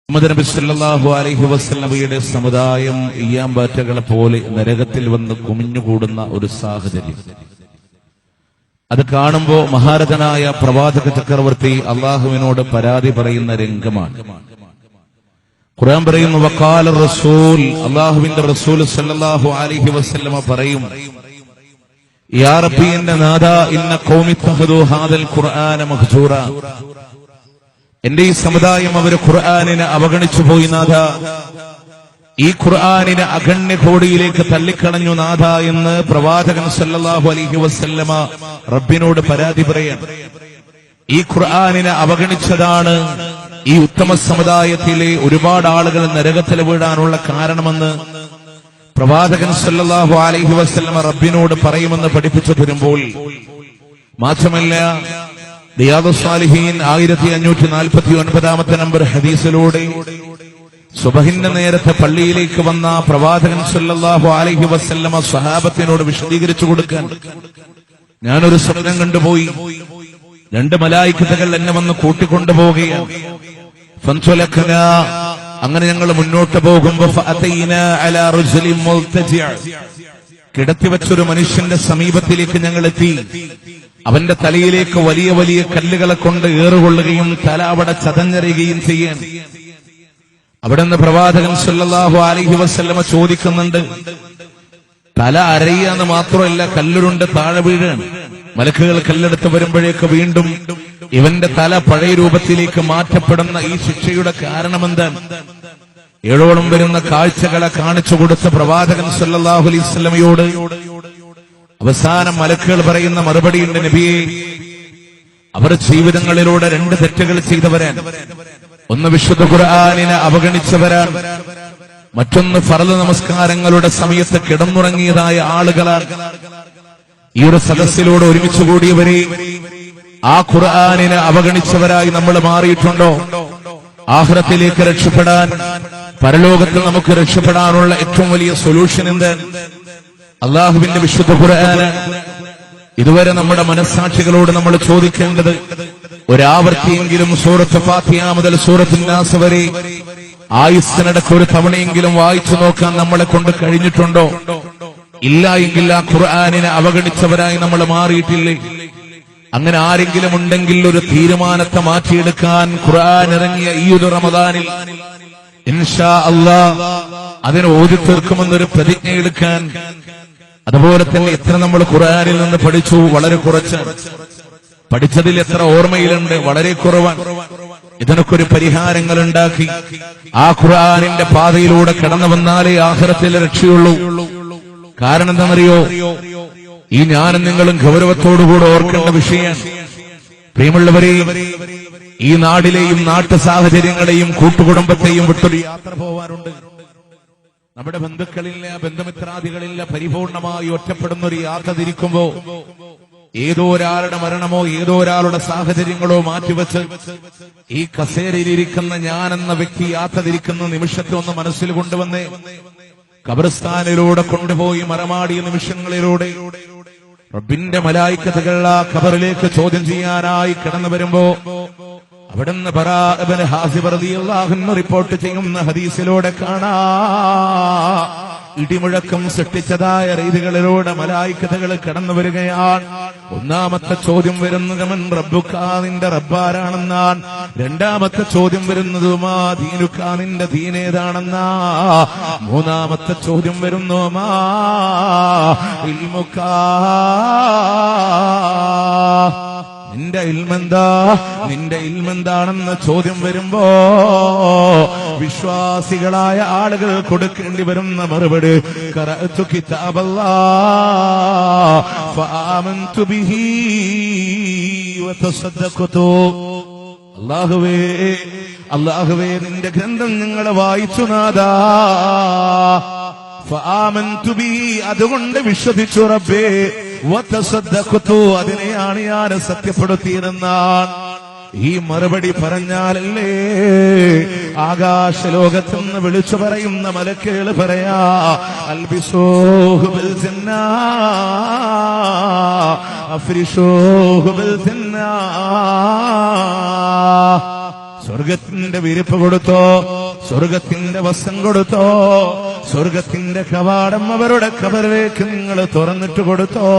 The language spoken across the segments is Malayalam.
മുഹമ്മദ് നബി സല്ലല്ലാഹു അലൈഹി വസല്ലമയുടെ സമുദായം ഈയാമ്പാറ്റകളെ പോലെ നരകത്തിൽ വന്ന് കുമിഞ്ഞുകൂടുന്ന ഒരു സാഹചര്യം. അത് കാണുമ്പോൾ മഹാരഥനായ പ്രവാചക ചക്രവർത്തി അള്ളാഹുവിനോട് പരാതി പറയുന്ന രംഗമാണ്. ഖുർആൻ പറയുന്നു, വഖാല റസൂൽ, അള്ളാഹുവിന്റെ റസൂൽ സല്ലല്ലാഹു അലൈഹി വസല്ലമ പറയും, യാ റബ്ബി എന്റെ നാഥാ, ഇന്ന ഖൗമി തഖദു ഹാദൽ ഖുർആന മഹ്ജൂറ, എന്റെ ഈ സമുദായം അവര് ഖുർആനിനെ അവഗണിച്ചു പോയി നാഥ, ഈ ഖുർആനിനെ അഗണ്യ കോടിയിലേക്ക് തള്ളിക്കളഞ്ഞു നാഥ എന്ന് പ്രവാചകൻ സല്ലല്ലാഹു അലൈഹി വസല്ലമ റബ്ബിനോട് പരാതി പറയാൻ. ഈ ഖുർആനിനെ അവഗണിച്ചതാണ് ഈ ഉത്തമ സമുദായത്തിലെ ഒരുപാട് ആളുകൾ നരകത്തിൽ വീഴാനുള്ള കാരണമെന്ന് പ്രവാചകൻ സല്ലല്ലാഹു അലൈഹി വസല്ലമ റബ്ബിനോട് പറയുമെന്ന് പഠിപ്പിച്ചു തരുമ്പോൾ, മാത്രമല്ല റിയാദുസ് സാലിഹീൻ 1549 നമ്പർ ഹദീസിലൂടെ സുബഹിന്റെ നേരത്തെ പള്ളിയിലേക്ക് വന്ന പ്രവാചകൻ സല്ലല്ലാഹു അലൈഹി വസല്ലമ സ്വഹാബത്തിനോട് വിശദീകരിച്ചു കൊടുക്കാൻ, ഞാനൊരു സ്വപ്നം കണ്ടുപോയി, 2 മലായികത്തുകൾ എന്നെ വന്ന് കൂട്ടിക്കൊണ്ടുപോവുകയാണ്. ഫൻതുലഖനാ, അങ്ങനെ ഞങ്ങൾ മുന്നോട്ട് പോകുമ്പോൾ ഫഅതൈനാ അലാ റജുലിൻ മുൽതജിഅ, കിടത്തിവെച്ചൊരു മനുഷ്യന്റെ സമീപത്തിലേക്ക് ഞങ്ങൾ എത്തി. അവന്റെ തലയിലേക്ക് വലിയ വലിയ കല്ലുകളെ കൊണ്ട് ഏറുകൊള്ളുകയും തല അവിടെ ചതഞ്ഞറിയുകയും ചെയ്യാൻ. അവിടെ നിന്ന് പ്രവാചകൻ സല്ലല്ലാഹു അലൈഹി വസല്ലമ ചോദിക്കുന്നുണ്ട്, തല അരയാന്ന് മാത്രമല്ല, കല്ലുരുണ്ട് താഴെ വീഴാൻ. മലക്കുകൾ കല്ലെടുത്ത് വരുമ്പോഴേക്ക് വീണ്ടും ഇവന്റെ തല പഴയ രൂപത്തിലേക്ക് മാറ്റപ്പെടുന്ന ഈ ശിക്ഷയുടെ കാരണമെന്താണ്? 7ഓളം വരുന്ന കാഴ്ചകളെ കാണിച്ചു കൊടുത്ത പ്രവാചകൻ സല്ലല്ലാഹു അലൈഹി വസല്ലമയോട് അവസാനം മലക്കുകൾ പറയുന്ന മറുപടിയുണ്ട്, നബിയെ, അവർ ജീവിതങ്ങളിലൂടെ 2 തെറ്റുകൾ ചെയ്തവരാൻ. ഒന്ന് വിശുദ്ധ ഖുർആനിനെ അവഗണിച്ചവരാൻ, മറ്റൊന്ന് ഫർള് നമസ്കാരങ്ങളുടെ സമയത്ത് കിടന്നുറങ്ങിയതായ ആളുകളാണ്. ഈ ഒരു സദസ്സിലൂടെ ഒരുമിച്ച് കൂടിയവരെ ആ ഖുർആനിനെ അവഗണിച്ചവരായി നമ്മൾ മാറിയിട്ടുണ്ടോ? ആഖിറത്തിലേക്ക് രക്ഷപ്പെടാൻ, പരലോകത്തിൽ നമുക്ക് രക്ഷപ്പെടാനുള്ള ഏറ്റവും വലിയ സൊല്യൂഷൻ എന്താണ്? അള്ളാഹുവിന്റെ വിശുദ്ധ ഖുർആൻ. ഇതുവരെ നമ്മുടെ മനസ്സാക്ഷികളോട് നമ്മൾ ചോദിക്കേണ്ടത്, ഒരാവർത്തിയെങ്കിലും സൂറത്ത് ഫാത്തിഹ മുതൽ സൂറത്തുൻ നാസ് വരെ ആയുസ്സിനിടയ്ക്ക് ഒരു തവണയെങ്കിലും വായിച്ചു നോക്കാൻ നമ്മളെ കൊണ്ട് കഴിഞ്ഞിട്ടുണ്ടോ? ഇല്ല എങ്കിൽ ആ ഖുർആനിനെ അവഗണിച്ചവരായി നമ്മൾ മാറിയിട്ടില്ലേ? അങ്ങനെ ആരെങ്കിലും ഉണ്ടെങ്കിൽ ഒരു തീരുമാനത്തെ മാറ്റിയെടുക്കാൻ ഖുർആൻ ഇറങ്ങിയ ഈ ഒരു റമദാനിൽ ഇൻഷാ അല്ലാഹ് അതിനെ ഓതി തീർക്കുമെന്നൊരു പ്രതിജ്ഞ എടുക്കാൻ. അതുപോലെ തന്നെ എത്ര നമ്മൾ ഖുർആനിൽ നിന്ന് പഠിച്ചു? വളരെ കുറച്ച്. പഠിച്ചതിൽ എത്ര ഓർമ്മയിലുണ്ട്? വളരെ കുറവാണ്. ഇതിനൊക്കെ ഒരു പരിഹാരങ്ങൾ ഉണ്ടാക്കി ആ ഖുർആനിന്റെ പാതയിലൂടെ കടന്നു വന്നാലേ ആഖിറത്തിൽ രക്ഷയുള്ളൂ. കാരണം എന്താണെന്നറിയോ? ഈ ഞാനും നിങ്ങളും ഗൗരവത്തോടുകൂടെ ഓർക്കേണ്ട വിഷയമാണ്. പ്രിയമുള്ളവരെ, ഈ നാടിലെയും നാട്ടു സാഹചര്യങ്ങളെയും കൂട്ടുകുടുംബത്തെയും വിട്ടൊരു യാത്ര പോവാറുണ്ട്. നമ്മുടെ ബന്ധുക്കളില്ല, ബന്ധുമിത്രാദികളില്ല, പരിപൂർണമായി ഒറ്റപ്പെടുന്ന ഒരു യാത്ര തിരിക്കുമ്പോ ഏതോ ഒരാളുടെ മരണമോ ഏതോ ഒരാളുടെ സാഹചര്യങ്ങളോ മാറ്റിവെച്ച് ഈ കസേരയിലിരിക്കുന്ന ഞാനെന്ന വ്യക്തി യാത്ര തിരിക്കുന്ന നിമിഷത്തെ ഒന്ന് മനസ്സിൽ കൊണ്ടുവന്ന് ഖബർസ്ഥാനിലൂടെ കൊണ്ടുപോയി മറമാടിയ നിമിഷങ്ങളിലൂടെ റബ്ബിന്റെ മലായികത്തുകൾ ആ ഖബറിലേക്ക് ചോദ്യം ചെയ്യാനായി കടന്നു വരുമ്പോ അവിടുന്ന് ബറാ ഇബ്നു ഹാസിബ് റളിയല്ലാഹു അൻഹു റിപ്പോർട്ട് ചെയ്യുന്ന ഹദീസിലൂടെ കാണാ, ഇടിമുഴക്കം സൃഷ്ടിച്ചതായ രീതികളിലൂടെ മലായികത്തുകൾ കടന്നു വരികയാണ്. ഒന്നാമത്തെ ചോദ്യം വരുന്നത് മൻ റബ്ബുക, നിന്റെ റബ്ബാരാണെന്നാണ്. രണ്ടാമത്തെ ചോദ്യം വരുന്നത് മാ ദീനുക, നിന്റെ ദീനേതാണെന്നാ. മൂന്നാമത്തെ ചോദ്യം വരുന്നു മാ ഇൽമുക, നിന്റെ ഇൽമെന്താ, നിന്റെ ഇൽമെന്താണെന്ന ചോദ്യം വരുമ്പോ വിശ്വാസികളായ ആളുകൾ കൊടുക്കേണ്ടി വരുന്ന മറുപടി ഖറഅതു കിതാബല്ലാഹ് ഫആമൻതു ബിഹി വതസദ്ദഖതു. അല്ലാഹുവേ, അല്ലാഹുവേ, നിന്റെ ഗ്രന്ഥം ഞങ്ങൾ വായിച്ചു നാദാ. ഫആമൻതു ബിഹി, അതുകൊണ്ട് വിശ്വസിച്ചു റബ്ബേ. വതസദ്ദഖതു, അതിനെയാണ് ഞാൻ സത്യപ്പെടുത്തിയിരുന്നാണ്. ഈ മറുപടി പറഞ്ഞാലല്ലേ ആകാശലോകത്തുനിന്ന് വിളിച്ചു പറയുന്ന മലക്കുകൾ പറയാ, അൽബിസൂഹു ബിൽ ജന്നാ അഫ്രിഷൂഹു ബിൽ ജന്നാ. സ്വർഗത്തിന്റെ വിരിപ്പ് കൊടുത്തോ, സ്വർഗത്തിന്റെ വസ്ത്രം കൊടുത്തോ, സ്വർഗത്തിന്റെ കവാടം അവരുടെ ഖബറിലേക്ക് നിങ്ങൾ തുറന്നിട്ട് കൊടുത്തോ.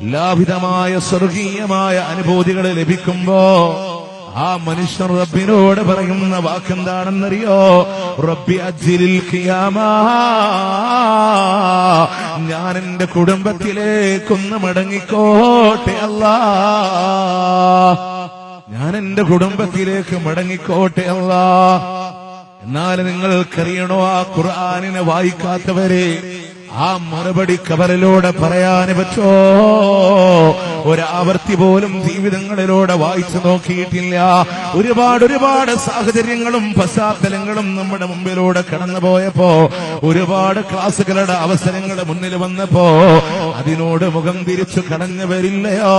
എല്ലാവിധമായ സ്വർഗീയമായ അനുഭൂതികൾ ലഭിക്കുമ്പോ ആ മനുഷ്യർ റബ്ബിനോട് പറയുന്ന വാക്കെന്താണെന്നറിയോ? റബ്ബി അജ്ജിലിൽ ഖിയാമാ, ഞാൻ എന്റെ കുടുംബത്തിലേക്കൊന്ന് മടങ്ങിക്കോട്ടെ അല്ലാ, ഞാൻ എന്റെ കുടുംബത്തിലേക്ക് മടങ്ങിക്കോട്ടെ അല്ലാ. എന്നാൽ നിങ്ങൾക്കറിയണോ, ആ ഖുർആനിനെ വായിക്കാത്തവരെ ആ മറുപടി ഖബറിലൂടെ പറയാൻ പറ്റോ? ഒരാവർത്തി പോലും ജീവിതങ്ങളിലൂടെ വായിച്ചു നോക്കിയിട്ടില്ല. ഒരുപാട് സാഹചര്യങ്ങളും പശ്ചാത്തലങ്ങളും നമ്മുടെ മുമ്പിലൂടെ കടന്നുപോയപ്പോ, ഒരുപാട് ക്ലാസുകളുടെ അവസരങ്ങൾ മുന്നിൽ വന്നപ്പോ അതിനോട് മുഖം തിരിച്ചു കടന്നു വരില്ലയോ?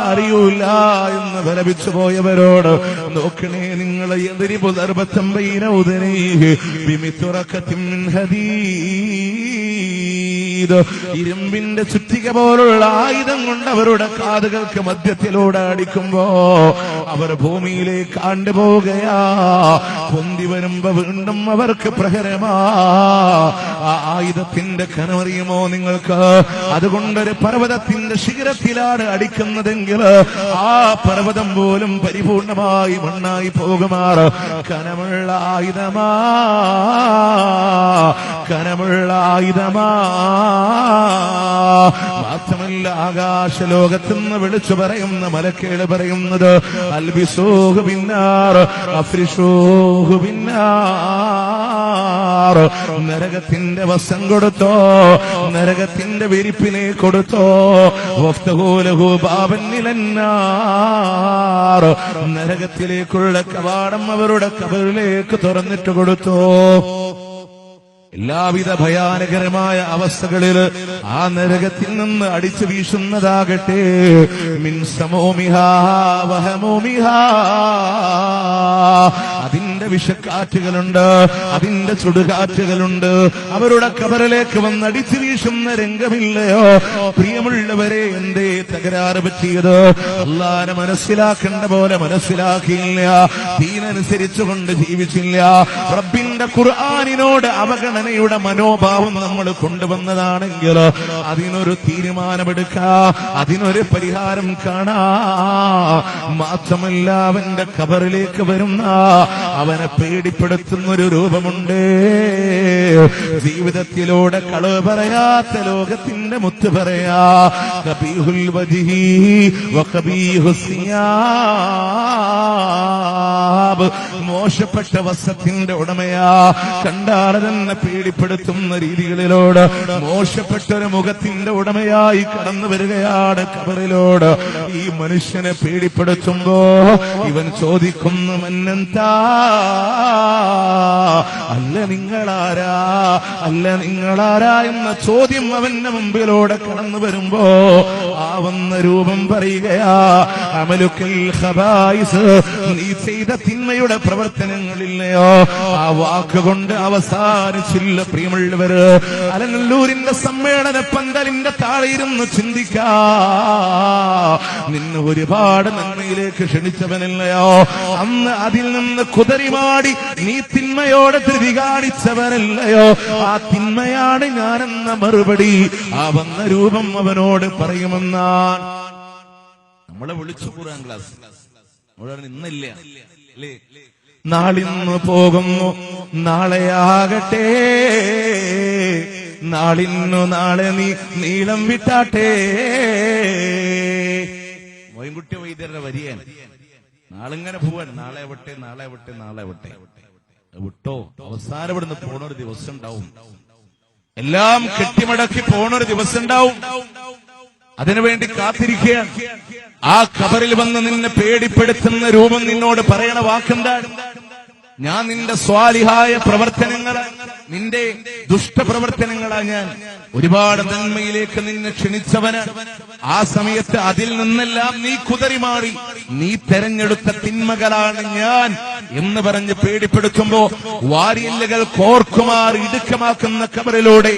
അറിയൂല എന്ന് ഫലപിച്ചു പോയവരോട് നോക്കണേ നിങ്ങൾ, യദ്രിബു ദർബത്തൻ ബൈന ഉദനൈഹി ബിമിത്റഖത്തിൻ മിൻ ഹദീദ്, ഇരുമ്പിന്റെ ചുറ്റിക പോലുള്ള ആയുധം കൊണ്ട് അവരുടെ കാതുകൾക്ക് മധ്യത്തിലൂടെ അടിക്കുമ്പോ അവർ ഭൂമിയിലേക്ക് ആണ്ടുപോവുകയാ. പൊന്തി വരുമ്പോ വീണ്ടും അവർക്ക് പ്രഹരമാ. ആ ആയുധത്തിന്റെ കനമറിയുമോ നിങ്ങൾക്ക്? അതുകൊണ്ടൊരു പർവ്വതത്തിന്റെ ശിഖരത്തിലാണ് അടിക്കുന്നതെങ്കിൽ ആ പർവ്വതം പോലും പരിപൂർണമായി മണ്ണായി പോകുമാറ് കനമുള്ള ആയുധമാ, കനമുള്ള ആയുധമാ. മാത്രമല്ല, ആകാശലോകത്തുനിന്ന് വിളിച്ചു പറയുന്ന മലക്കുകൾ പറയുന്നത് അൽബിസൂഹു ബിന്നാർ അഫ്രിഷൂഹു ബിന്നാർ, നരകത്തിന്റെ വസ്ത്രം കൊടുത്തോ, നരകത്തിന്റെ വിരിപ്പിനെ കൊടുത്തോ. വഫ്തഹൂ ലഹു ബാബൻ ഇലന്നാർ, നരകത്തിലേക്കുള്ള കവാടം അവരുടെ ഖബറിലേക്ക് തുറന്നിട്ട് കൊടുത്തോ. എല്ലാവിധ ഭയാനകരമായ അവസ്ഥകളിൽ ആ നരകത്തിൽ നിന്ന് അടിച്ചു വീശുന്നതാകട്ടെ മിൻ സമൂമിഹാ വഹമൂമിഹാ, അതിന്റെ വിഷക്കാറ്റുകളുണ്ട്, അതിന്റെ ചുടുകാറ്റുകളുണ്ട്. അവരുടെ ഖബറിലേക്ക് വന്ന് അടിച്ചു വീശുന്ന രംഗമില്ലയോ? പ്രിയമുള്ളവരെ, എന്തേ തകരാറ് പറ്റിയത്? അല്ലാഹനെ മനസ്സിലാക്കേണ്ട പോലെ മനസ്സിലാക്കിയില്ല, ദീനനുസരിച്ചുകൊണ്ട് ജീവിച്ചില്ല. റബ്ബിന്റെ ഖുർആനിനോട് അവഗണനയുടെ മനോഭാവം നമ്മൾ കൊണ്ടുവന്നതാണെങ്കിൽ അതിനൊരു തീരുമാനമെടുക്കാ, അതിനൊരു പരിഹാരം കാണാ. മാത്രമല്ല, അവന്റെ ഖബറിലേക്ക് വരുന്ന അവനെ പേടിപ്പെടുത്തുന്നൊരു രൂപമുണ്ട്. ജീവിതത്തിലൂടെ കളവ് പറയാത്ത ലോകത്തിന്റെ മുത്ത് പറയാ, ഖബീഹുൽ വജ്ഹി വഖബീഹുസ് സിയാബ്, മോശപ്പെട്ട വസ്ത്രത്തിന്റെ ഉടമയാ, കണ്ടാളെ തന്നെ പേടിപ്പെടുത്തുന്ന രീതികളിലോട് മോശപ്പെട്ടൊരു മുഖത്തിന്റെ ഉടമയായി കടന്നു വരികയാണ് ഖബറിലോട്. ഈ മനുഷ്യനെ പേടിപ്പെടുത്തുമ്പോ ഇവൻ ചോദിക്കുന്നു, മന്നെന്താ, അല്ല നിങ്ങളാരാ, അല്ല നിങ്ങളാരാ എന്ന ചോദ്യം അവന്റെ മുമ്പിലൂടെ കടന്നു വരുമ്പോ ആ വന്ന രൂപം പറയുകയാ, അമലുക്കൽ ഖബായിസ്, നീ ചെയ്ത തിന്മയുടെ പ്രവർത്തനങ്ങളില്ലയോ? ആ വാക്കുകൊണ്ട് അവസാനിച്ചില്ല. പ്രിയമുള്ളവര്, അലനല്ലൂരിന്റെ സമ്മേളന പന്തലിന്റെ താഴെ ഇരുന്ന് ചിന്തിക്കാ, നിന്നെ ഒരുപാട് നന്മയിലേക്ക് ക്ഷണിച്ചവനല്ലയോ? അന്ന് അതിൽ നിന്ന് കുതറിമാടി നീ തിന്മയോടെ ധൃതി കാണിച്ചവനല്ലയോ? ആ തിന്മയാണ് ഞാനെന്ന മറുപടി ആ വന്ന രൂപം അവനോട് പറയുമെന്നാണ്. നമ്മളെ വിളിച്ചു കൂടാൻ ക്ലാസ് ഇന്നില്ല അല്ലേ? നാളിന്ന് പോകുന്നു, നാളെയാകട്ടെ, നാളിന്നു നാളെ നീ നീളം വിട്ടാട്ടെ. മോയിൻകുട്ടി വൈദ്യരുടെ വരിയാണ്. നാളിങ്ങനെ പോവാൻ, നാളെ വിട്ടെ, നാളെ വിട്ടെ, നാളെ വിട്ടെ. വിട്ടോ, അവസാനം ഇവിടുന്ന് പോണൊരു ദിവസം ഉണ്ടാവും. എല്ലാം കെട്ടിമടക്കി പോണൊരു ദിവസം ഉണ്ടാവും. അതിനുവേണ്ടി കാത്തിരിക്കുകയാണ്. ആ ഖബറിൽ വന്ന് നിന്നെ പേടിപ്പെടുത്തുന്ന രൂപം നിന്നോട് പറയണ വാക്കെന്താണ്? ഞാൻ നിന്റെ സ്വാലിഹായ പ്രവർത്തനങ്ങളെ, നിന്റെ ദുഷ്ടപ്രവർത്തനങ്ങളാ ഞാൻ ഒരുപാട് നന്മയിലേക്ക് നിന്നെ ക്ഷണിച്ചവനാണ്. ആ സമയത്ത് അതിൽ നിന്നെല്ലാം നീ കുതറിമാറി നീ തെരഞ്ഞെടുത്ത തിന്മകളാണ് ഞാൻ എന്ന് പറഞ്ഞ് പേടിപ്പെടുത്തുമ്പോ വാരിയല്ലുകൾ കോർക്കുമാർ ഇടുക്കമാക്കുന്ന ഖബറിലൂടെ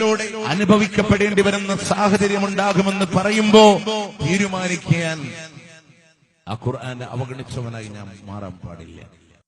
അനുഭവിക്കപ്പെടേണ്ടി വരുന്ന സാഹചര്യം ഉണ്ടാകുമെന്ന് പറയുമ്പോ തീരുമാനിക്കാൻ ആ ഖുർആനെ അവഗണിച്ചവനായി ഞാൻ മാറാൻ പാടില്ല.